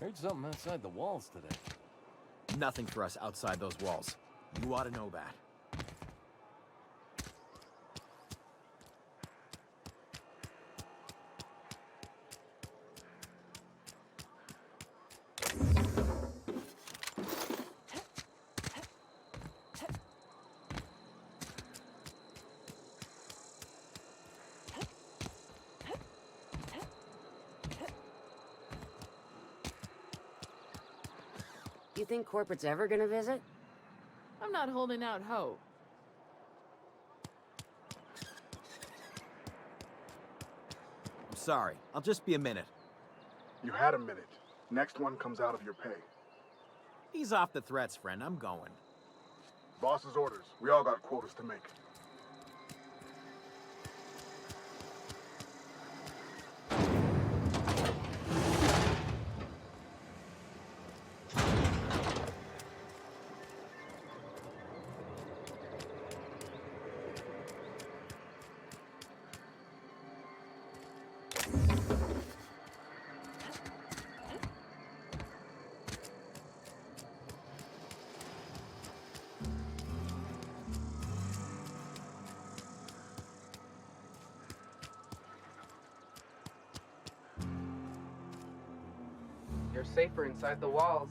Heard something outside the walls today. Nothing for us outside those walls. You ought to know that. You think corporate's ever gonna visit? I'm not holding out hope. I'm sorry. I'll just be a minute. You had a minute. Next one comes out of your pay. Ease off the threats, friend. I'm going. Boss's orders. We all got quotas to make. You're safer inside the walls.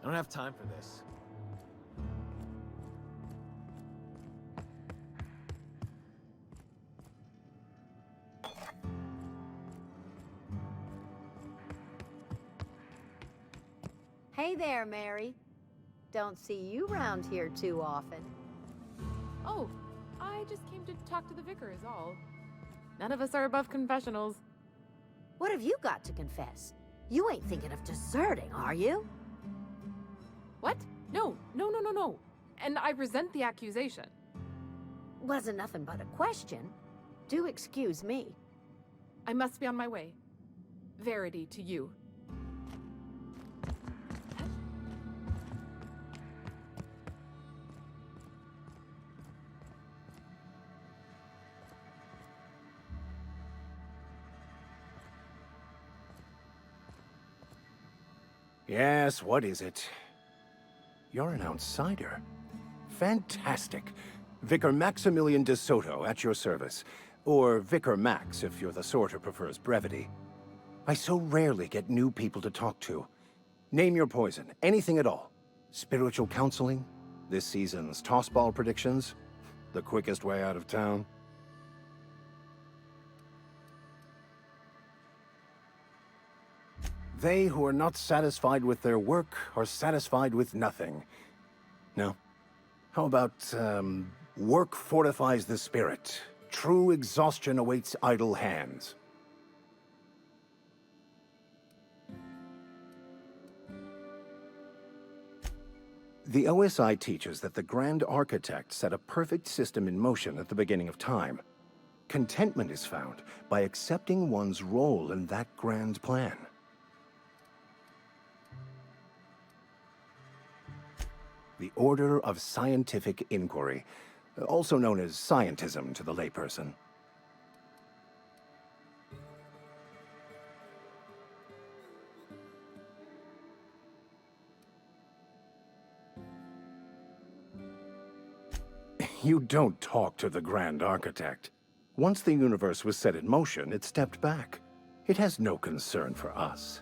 I don't have time for this. Hey there, Mary. Don't see you round here too often. Oh, I just came to talk to the vicar is all. None of us are above confessionals. What have you got to confess? You ain't thinking of deserting, are you? What? No. And I resent the accusation. Wasn't nothing but a question. Do excuse me. I must be on my way. Verity to you. Yes, what is it? You're an outsider. Fantastic. Vicar Maximilian de Soto, at your service. Or Vicar Max, if you're the sort who prefers brevity. I so rarely get new people to talk to. Name your poison, anything at all. Spiritual counseling? This season's tossball predictions? The quickest way out of town? They who are not satisfied with their work are satisfied with nothing. No? How about, work fortifies the spirit. True exhaustion awaits idle hands. The OSI teaches that the Grand Architect set a perfect system in motion at the beginning of time. Contentment is found by accepting one's role in that grand plan. The Order of Scientific Inquiry, also known as scientism to the layperson. You don't talk to the Grand Architect. Once the universe was set in motion, it stepped back. It has no concern for us.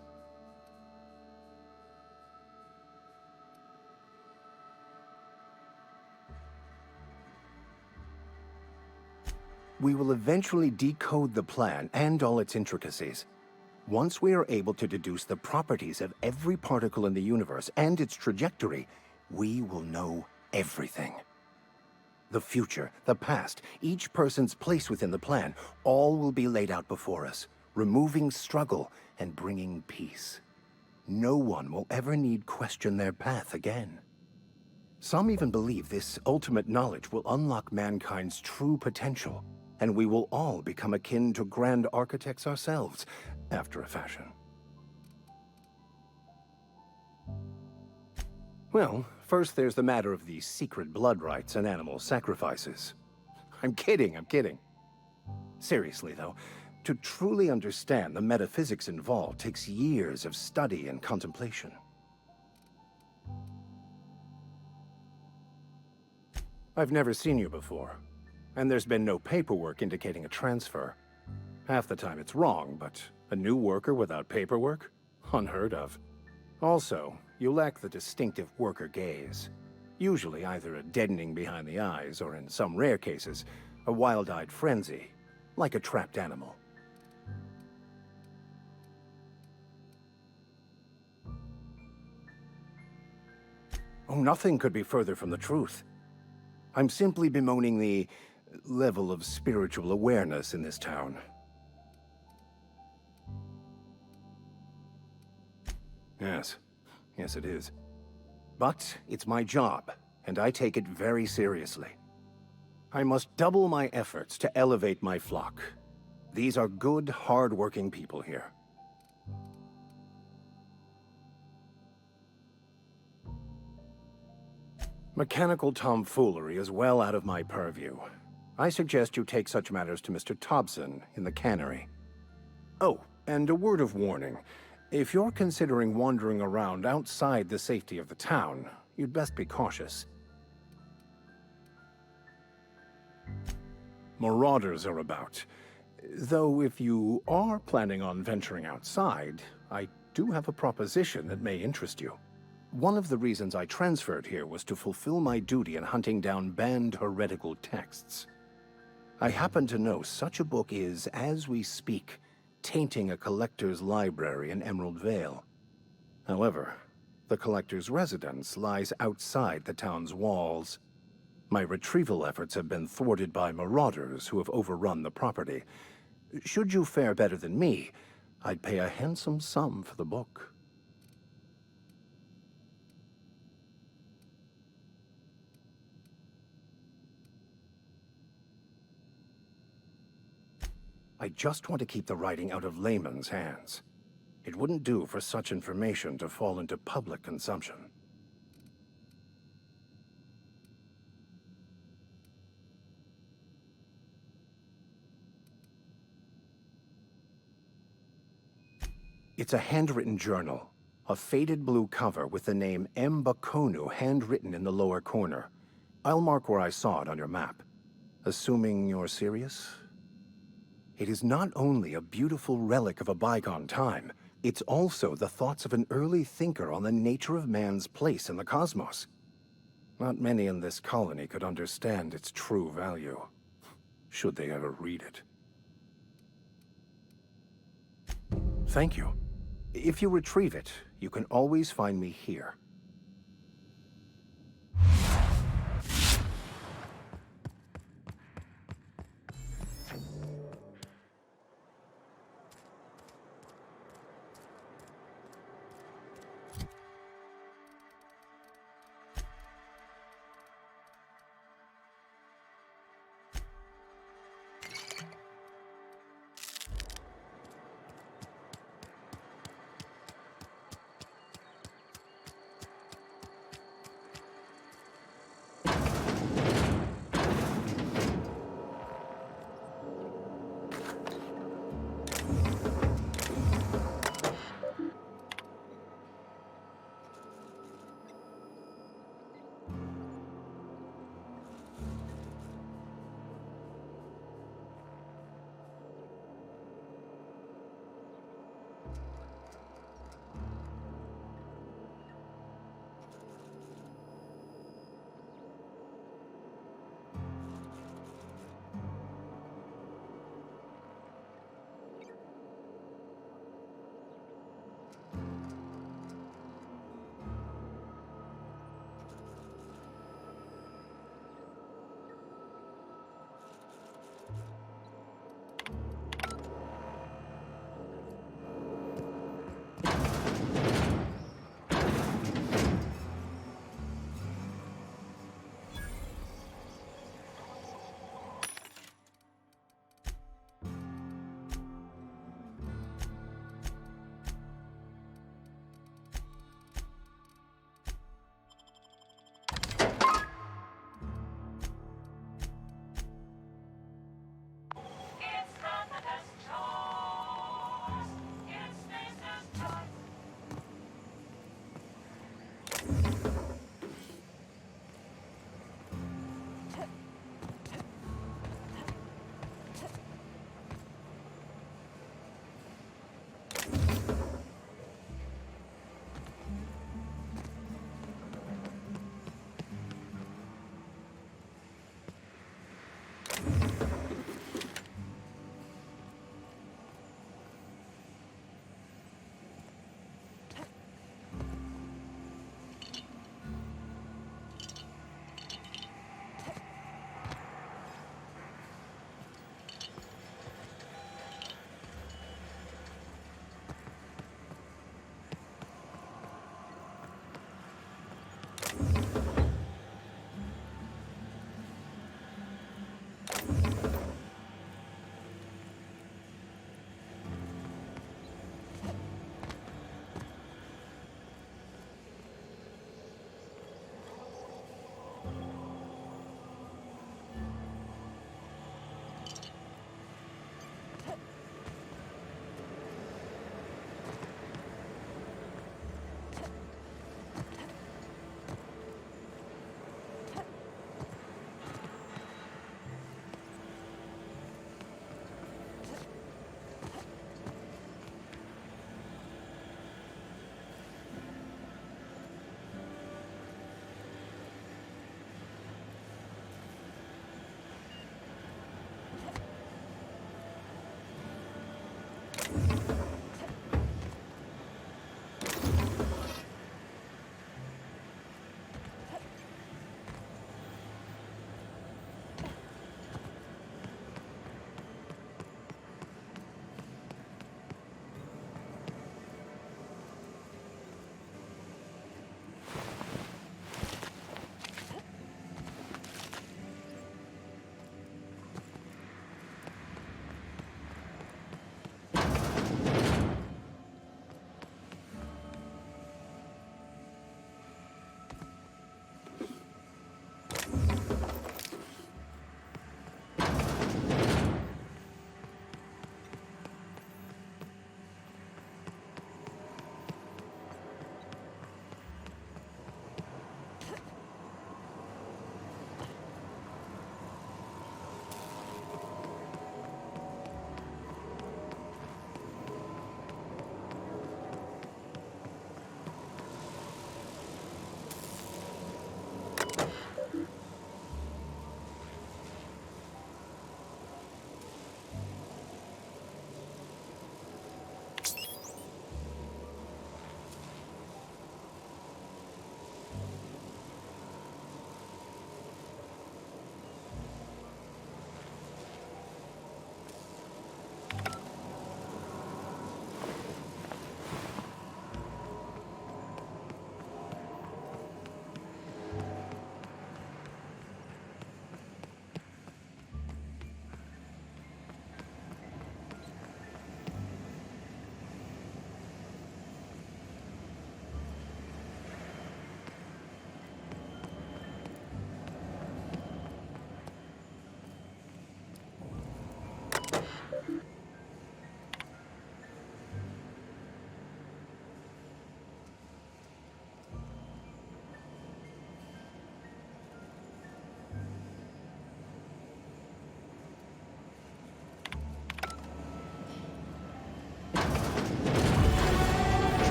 We will eventually decode the plan and all its intricacies. Once we are able to deduce the properties of every particle in the universe and its trajectory, we will know everything. The future, the past, each person's place within the plan, all will be laid out before us, removing struggle and bringing peace. No one will ever need question their path again. Some even believe this ultimate knowledge will unlock mankind's true potential, and we will all become akin to grand architects ourselves, after a fashion. Well, first there's the matter of the secret blood rites and animal sacrifices. I'm kidding. Seriously, though, to truly understand the metaphysics involved takes years of study and contemplation. I've never seen you before, and there's been no paperwork indicating a transfer. Half the time it's wrong, but a new worker without paperwork? Unheard of. Also, you lack the distinctive worker gaze. Usually either a deadening behind the eyes, or in some rare cases, a wild-eyed frenzy, like a trapped animal. Oh, nothing could be further from the truth. I'm simply bemoaning the level of spiritual awareness in this town. Yes, it is. But it's my job, and I take it very seriously. I must double my efforts to elevate my flock. These are good, hard-working people here. Mechanical tomfoolery is well out of my purview. I suggest you take such matters to Mr. Thompson in the cannery. Oh, and a word of warning. If you're considering wandering around outside the safety of the town, you'd best be cautious. Marauders are about. Though if you are planning on venturing outside, I do have a proposition that may interest you. One of the reasons I transferred here was to fulfill my duty in hunting down banned heretical texts. I happen to know such a book is, as we speak, tainting a collector's library in Emerald Vale. However, the collector's residence lies outside the town's walls. My retrieval efforts have been thwarted by marauders who have overrun the property. Should you fare better than me, I'd pay a handsome sum for the book. I just want to keep the writing out of layman's hands. It wouldn't do for such information to fall into public consumption. It's a handwritten journal, a faded blue cover with the name M. Bakonu handwritten in the lower corner. I'll mark where I saw it on your map. Assuming you're serious? It is not only a beautiful relic of a bygone time, it's also the thoughts of an early thinker on the nature of man's place in the cosmos. Not many in this colony could understand its true value, should they ever read it. Thank you. If you retrieve it, you can always find me here.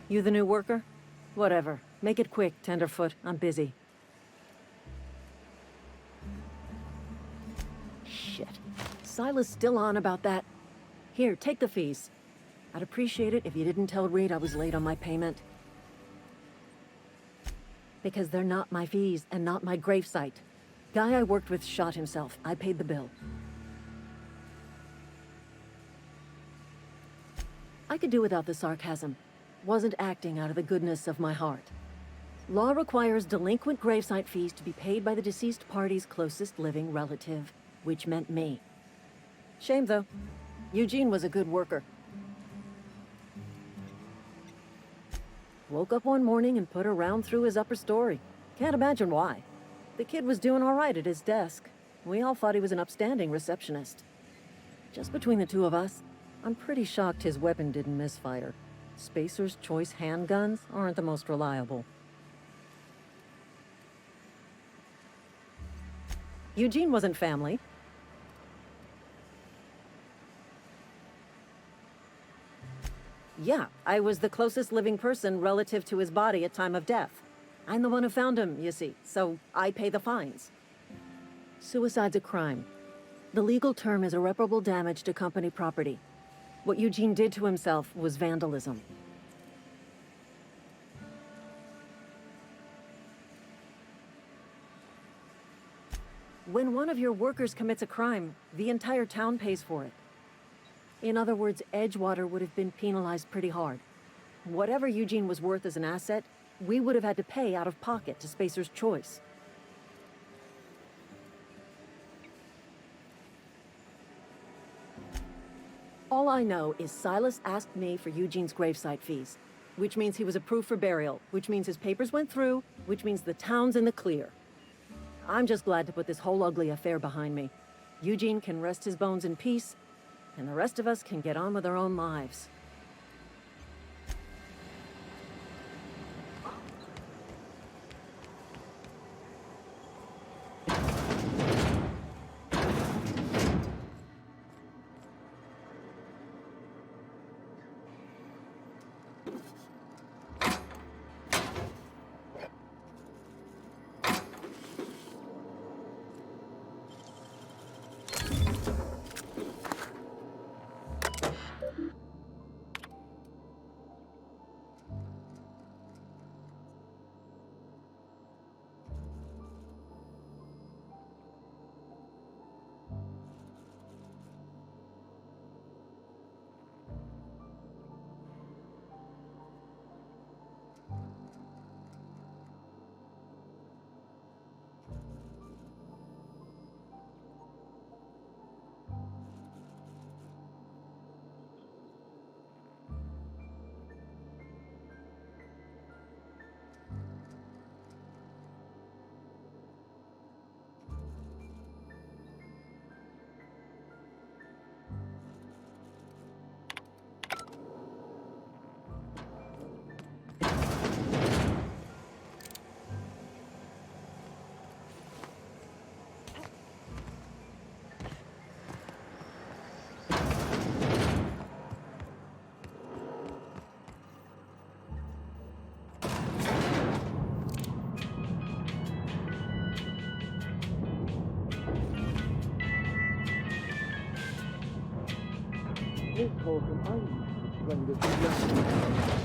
You the new worker? Whatever. Make it quick, Tenderfoot. I'm busy. Shit. Silas still on about that. Here, take the fees. I'd appreciate it if you didn't tell Reed I was late on my payment. Because they're not my fees and not my gravesite. Guy I worked with shot himself. I paid the bill. I could do without the sarcasm. Wasn't acting out of the goodness of my heart. Law requires delinquent gravesite fees to be paid by the deceased party's closest living relative, which meant me. Shame, though. Eugene was a good worker. Woke up one morning and put a round through his upper story. Can't imagine why. The kid was doing all right at his desk. We all thought he was an upstanding receptionist. Just between the two of us, I'm pretty shocked his weapon didn't misfire. Spacer's Choice handguns aren't the most reliable. Eugene wasn't family. Yeah, I was the closest living person relative to his body at time of death. I'm the one who found him, you see, so I pay the fines. Suicide's a crime. The legal term is irreparable damage to company property. What Eugene did to himself was vandalism. When one of your workers commits a crime, the entire town pays for it. In other words, Edgewater would have been penalized pretty hard. Whatever Eugene was worth as an asset, we would have had to pay out of pocket to Spacer's Choice. All I know is Silas asked me for Eugene's gravesite fees, which means he was approved for burial, which means his papers went through, which means the town's in the clear. I'm just glad to put this whole ugly affair behind me. Eugene can rest his bones in peace, and the rest of us can get on with our own lives.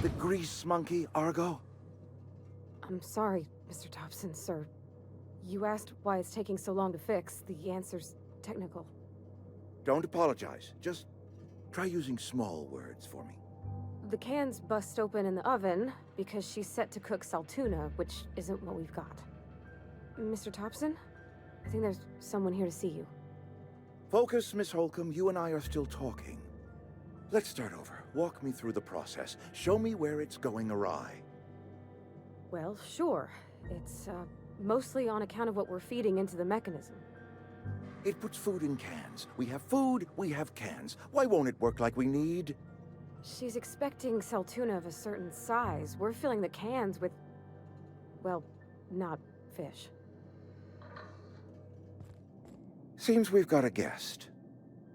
The grease monkey, Argo? I'm sorry, Mr. Thompson, sir. You asked why it's taking so long to fix. The answer's technical. Don't apologize. Just try using small words for me. The cans bust open in the oven because she's set to cook saltuna, which isn't what we've got. Mr. Thompson? I think there's someone here to see you. Focus, Miss Holcomb. You and I are still talking. Let's start over. Walk me through the process. Show me where it's going awry. Well, sure. It's, mostly on account of what we're feeding into the mechanism. It puts food in cans. We have food, we have cans. Why won't it work like we need? She's expecting saltuna of a certain size. We're filling the cans with, well, not fish. Seems we've got a guest.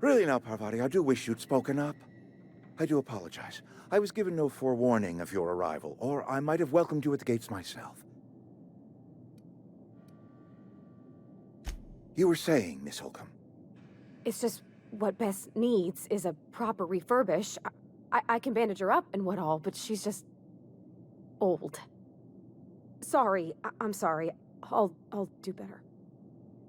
Really now, Parvati, I do wish you'd spoken up. I do apologize. I was given no forewarning of your arrival, or I might have welcomed you at the gates myself. You were saying, Miss Holcomb. It's just what Bess needs is a proper refurbish. I can bandage her up and what all, but she's just old. Sorry, I'm sorry. I'll do better.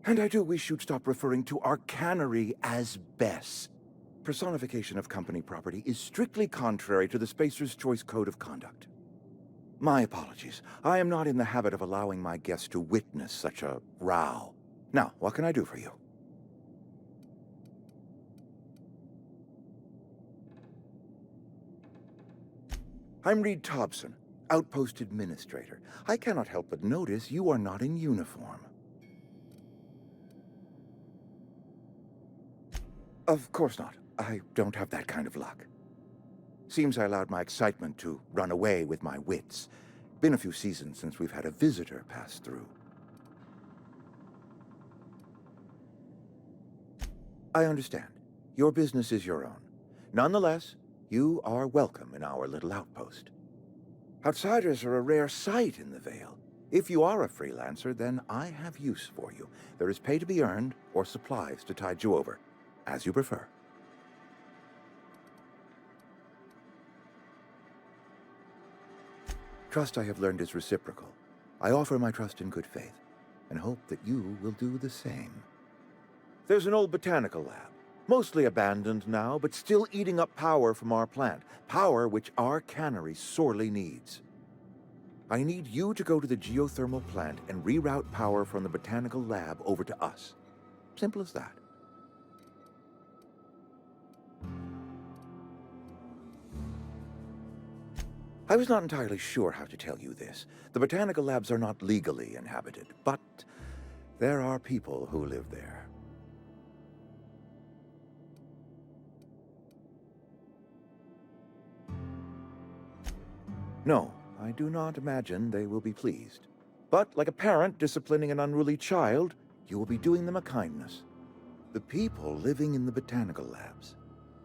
And I do wish you'd stop referring to our cannery as Bess. Personification of company property is strictly contrary to the Spacer's Choice Code of Conduct. My apologies. I am not in the habit of allowing my guests to witness such a row. Now, what can I do for you? I'm Reed Thompson, Outpost Administrator. I cannot help but notice you are not in uniform. Of course not. I don't have that kind of luck. Seems I allowed my excitement to run away with my wits. Been a few seasons since we've had a visitor pass through. I understand. Your business is your own. Nonetheless, you are welcome in our little outpost. Outsiders are a rare sight in the Vale. If you are a freelancer, then I have use for you. There is pay to be earned, or supplies to tide you over, as you prefer. Trust, I have learned, is reciprocal. I offer my trust in good faith, and hope that you will do the same. There's an old botanical lab, mostly abandoned now, but still eating up power from our plant, power which our cannery sorely needs. I need you to go to the geothermal plant and reroute power from the botanical lab over to us. Simple as that. I was not entirely sure how to tell you this. The botanical labs are not legally inhabited, but there are people who live there. No, I do not imagine they will be pleased. But like a parent disciplining an unruly child, you will be doing them a kindness. The people living in the botanical labs,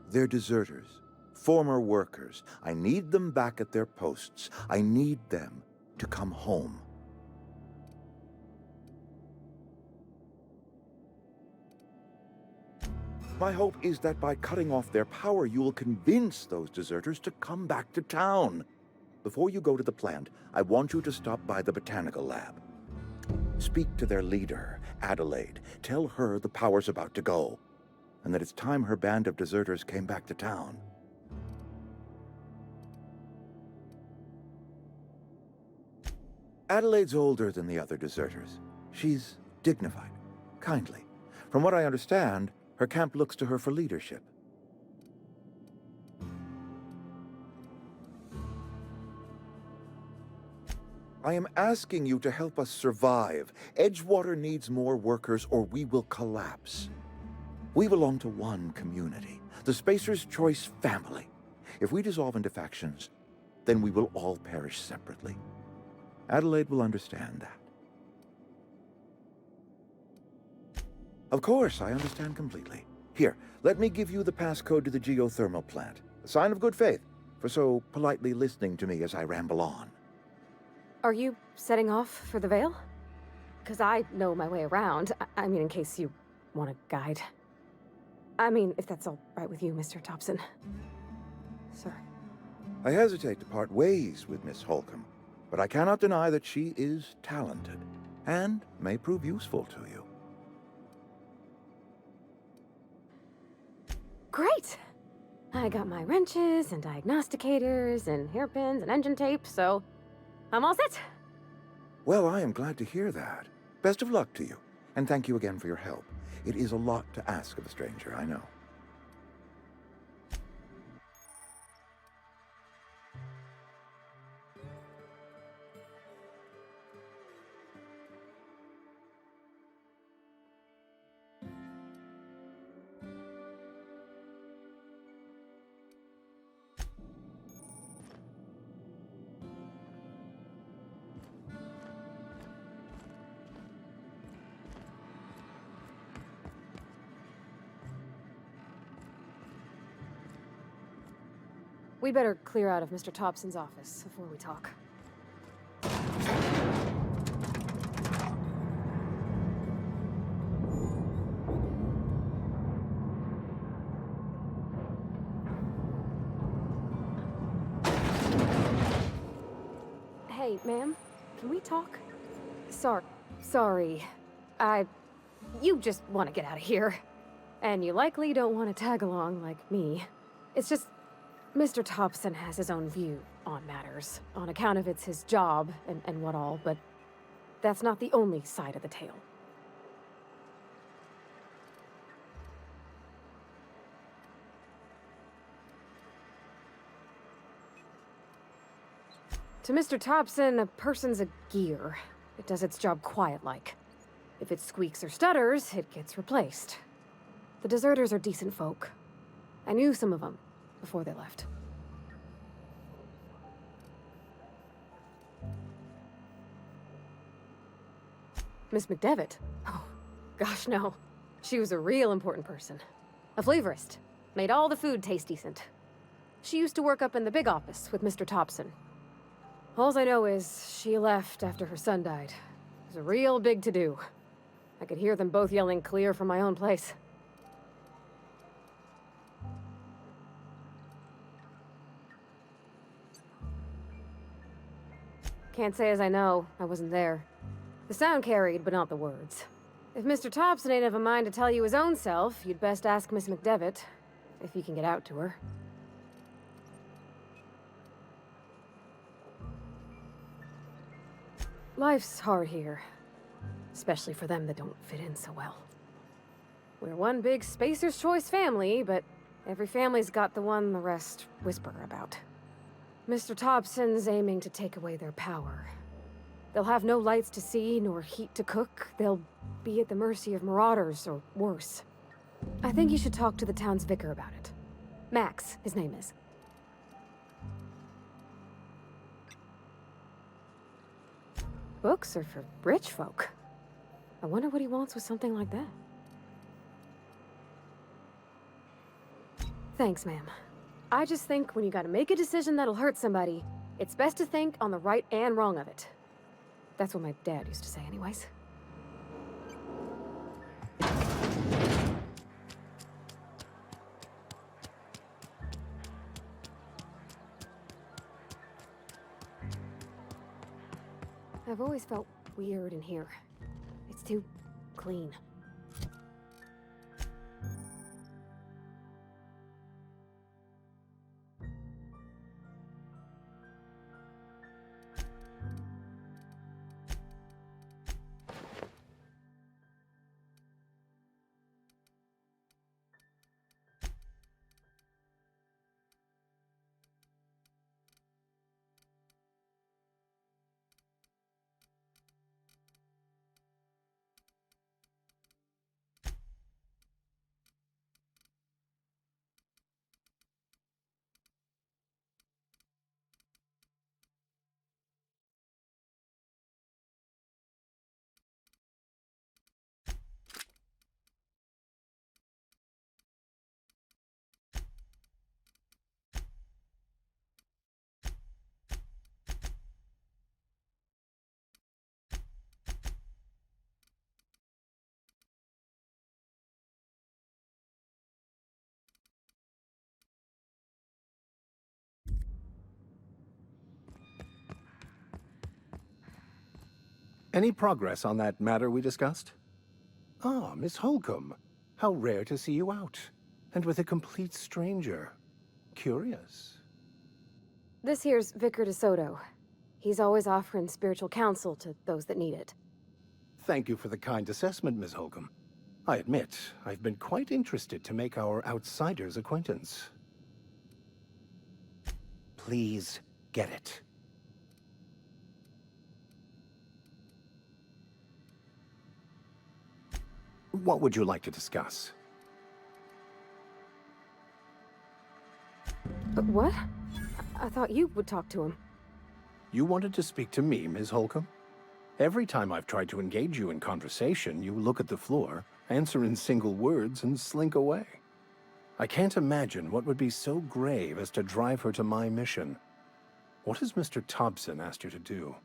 they're deserters, former workers. I need them back at their posts. I need them to come home. My hope is that by cutting off their power, you will convince those deserters to come back to town. Before you go to the plant, I want you to stop by the botanical lab. Speak to their leader, Adelaide. Tell her the power's about to go, and that it's time her band of deserters came back to town. Adelaide's older than the other deserters. She's dignified, kindly. From what I understand, her camp looks to her for leadership. I am asking you to help us survive. Edgewater needs more workers or we will collapse. We belong to one community, the Spacer's Choice family. If we dissolve into factions, then we will all perish separately. Adelaide will understand that. Of course, I understand completely. Here, let me give you the passcode to the geothermal plant. A sign of good faith, for so politely listening to me as I ramble on. Are you setting off for the Vale? Because I know my way around. I mean, in case you want a guide. I mean, if that's all right with you, Mr. Thompson. Sir. I hesitate to part ways with Miss Holcomb, but I cannot deny that she is talented, and may prove useful to you. Great! I got my wrenches and diagnosticators and hairpins and engine tape, so I'm all set. Well, I am glad to hear that. Best of luck to you, and thank you again for your help. It is a lot to ask of a stranger, I know. We better clear out of Mr. Thompson's office before we talk. Hey, ma'am, can we talk? Sorry. You just want to get out of here. And you likely don't want to tag along like me. It's just, Mr. Thompson has his own view on matters, on account of it's his job and what all, but that's not the only side of the tale. To Mr. Thompson, a person's a gear. It does its job quiet-like. If it squeaks or stutters, it gets replaced. The deserters are decent folk. I knew some of them before they left. Miss McDevitt? Oh, gosh, no. She was a real important person. A flavorist. Made all the food taste decent. She used to work up in the big office with Mr. Thompson. Alls I know is she left after her son died. It was a real big to-do. I could hear them both yelling clear from my own place. Can't say as I know. I wasn't there. The sound carried, but not the words. If Mr. Thompson ain't of a mind to tell you his own self, you'd best ask Miss McDevitt, if you can get out to her. Life's hard here. Especially for them that don't fit in so well. We're one big Spacer's Choice family, but every family's got the one the rest whisper about. Mr. Thompson's aiming to take away their power. They'll have no lights to see, nor heat to cook. They'll be at the mercy of marauders, or worse. I think you should talk to the town's vicar about it. Max, his name is. Books are for rich folk. I wonder what he wants with something like that. Thanks, ma'am. I just think when you gotta make a decision that'll hurt somebody, it's best to think on the right and wrong of it. That's what my dad used to say anyways. I've always felt weird in here. It's too clean. Any progress on that matter we discussed? Ah, Miss Holcomb. How rare to see you out. And with a complete stranger. Curious. This here's Vicar DeSoto. He's always offering spiritual counsel to those that need it. Thank you for the kind assessment, Miss Holcomb. I admit, I've been quite interested to make our outsider's acquaintance. Please get it. What would you like to discuss? What? I thought you would talk to him. You wanted to speak to me, Ms. Holcomb? Every time I've tried to engage you in conversation, you look at the floor, answer in single words, and slink away. I can't imagine what would be so grave as to drive her to my mission. What has Mr. Thompson asked you to do?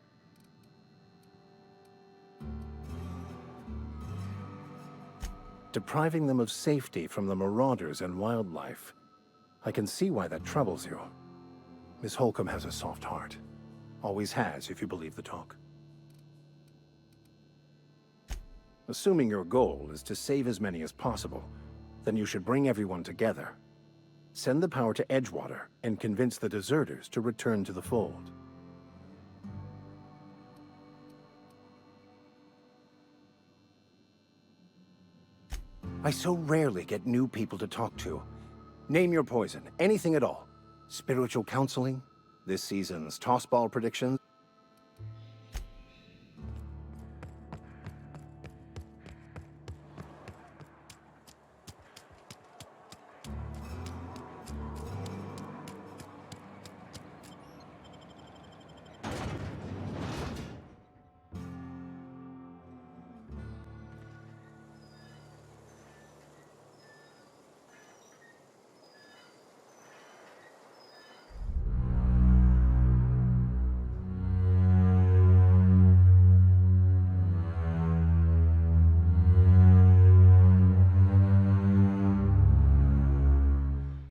Depriving them of safety from the marauders and wildlife. I can see why that troubles you. Miss Holcomb has a soft heart. Always has, if you believe the talk. Assuming your goal is to save as many as possible, then you should bring everyone together. Send the power to Edgewater and convince the deserters to return to the fold. I so rarely get new people to talk to. Name your poison, anything at all. Spiritual counseling, this season's tossball predictions.